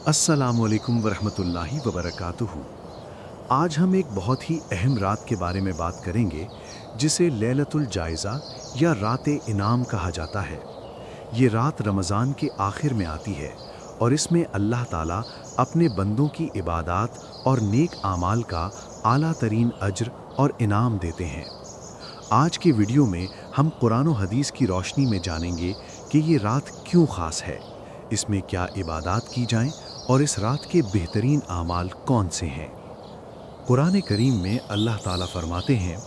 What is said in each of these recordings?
अस्सलामुअलैकुम वरहमतुल्लाहि वबरकातुहू। आज हम एक बहुत ही अहम रात के बारे में बात करेंगे जिसे लैलतुल जायज़ा या रात इनाम कहा जाता है। ये रात रमज़ान के आखिर में आती है और इसमें अल्लाह ताला अपने बंदों की इबादत और नेक आमाल का आला तरीन अज्र और इनाम देते हैं। आज के वीडियो में हम कुरान और हदीस की रोशनी में जानेंगे कि ये रात क्यों ख़ास है, इसमें क्या इबादत की जाएं और इस रात के बेहतरीन आमाल कौन से हैं। कुरान करीम में अल्लाह ताला फरमाते हैं,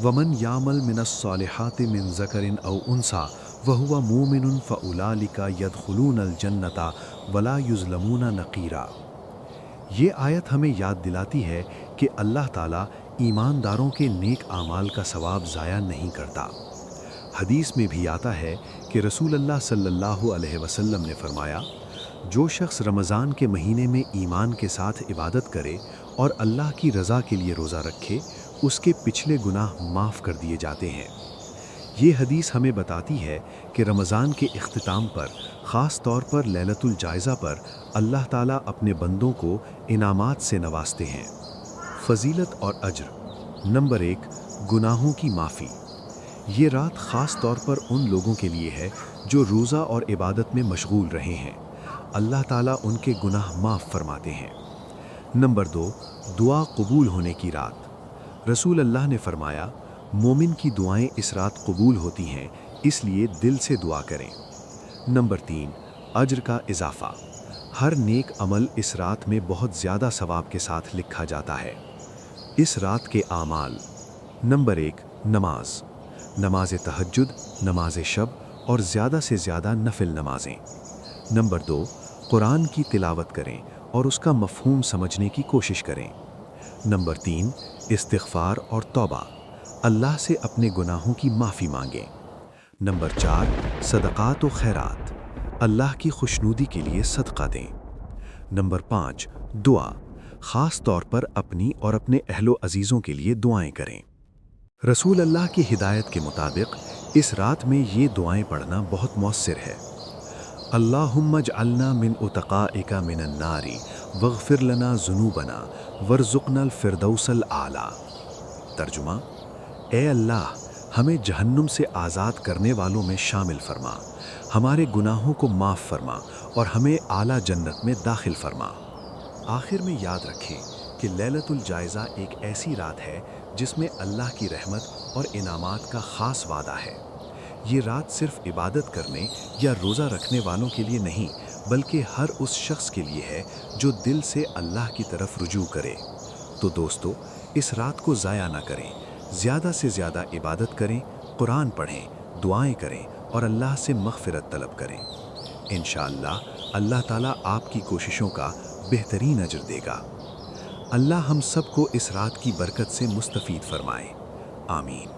वमन यामल मिनस्सालिहाति मिन ज़करिन औ उन्सा वहुवा मुमिनुन फ़उलाइका यदखुलूनल जन्नता वला युज़लमूना नक़ीरा। ये आयत हमें याद दिलाती है कि अल्लाह ताला ईमानदारों के नेक आमाल का सवाब ज़ाया नहीं करता। हदीस में भी आता है कि रसूल अल्लाह सल्लल्लाहु अलैहि वसल्लम ने फरमाया, जो शख्स रमज़ान के महीने में ईमान के साथ इबादत करे और अल्लाह की रज़ा के लिए रोज़ा रखे, उसके पिछले गुनाह माफ़ कर दिए जाते हैं। ये हदीस हमें बताती है कि रमज़ान के इख्तिताम पर, ख़ास तौर पर लैलतुल जायज़ा पर, अल्लाह ताला अपने बंदों को इनामात से नवाजते हैं। फ़जीलत और अज्र। नंबर 1, गुनाहों की माफ़ी। ये रात ख़ास तौर पर उन लोगों के लिए है जो रोज़ा और इबादत में मशगूल रहे हैं। अल्लाह ताला उनके गुनाह माफ़ फरमाते हैं। नंबर 2, दुआ कबूल होने की रात। रसूल अल्लाह ने फरमाया, मोमिन की दुआएं इस रात कबूल होती हैं, इसलिए दिल से दुआ करें। नंबर 3, अज्र का इजाफ़ा। हर नेक अमल इस रात में बहुत ज़्यादा सवाब के साथ लिखा जाता है। इस रात के आमाल। नंबर 1, नमाज। नमाज तहज्जुद, नमाज शब और ज़्यादा से ज़्यादा नफिल नमाजें। नंबर 2, कुरान की तिलावत करें और उसका मफ़हूम समझने की कोशिश करें। नंबर 3, इस्तिग़फ़ार और तौबा, अल्लाह से अपने गुनाहों की माफ़ी मांगें। नंबर 4, सदक़ात व खैरात, अल्लाह की खुशनुदी के लिए सदका दें। नंबर 5, दुआ, ख़ास तौर पर अपनी और अपने अहलो अज़ीज़ों के लिए दुआएं करें। रसूल अल्लाह की हिदायत के मुताबिक इस रात में ये दुआएं पढ़ना बहुत मौस्सिर है। अल्लाहुम्मा जअलना मिन उतक़ाइका मिनन नारी वग़फ़िर लना ज़ुनूबना वरज़ुक़नल फ़िरदौसल आला। तर्जुमा, ए अल्लाह, हमें जहन्नुम से आज़ाद करने वालों में शामिल फरमा, हमारे गुनाहों को माफ़ फरमा और हमें आला जन्नत में दाखिल फरमा। आखिर में याद रखें कि लैलतुल जायज़ा एक ऐसी रात है जिसमें अल्लाह की रहमत और इनामात का ख़ास वादा है। ये रात सिर्फ़ इबादत करने या रोज़ा रखने वालों के लिए नहीं, बल्कि हर उस शख्स के लिए है जो दिल से अल्लाह की तरफ रुजू करे। तो दोस्तों, इस रात को ज़ाया ना करें, ज़्यादा से ज़्यादा इबादत करें, कुरान पढ़ें, दुआएं करें और अल्लाह से मग़फ़िरत तलब करें। इंशाअल्लाह अल्लाह ताला आपकी कोशिशों का बेहतरीन अज्र देगा। अल्लाह हम सब को इस रात की बरकत से मुस्तफ़ीद फ़रमाए। आमीन।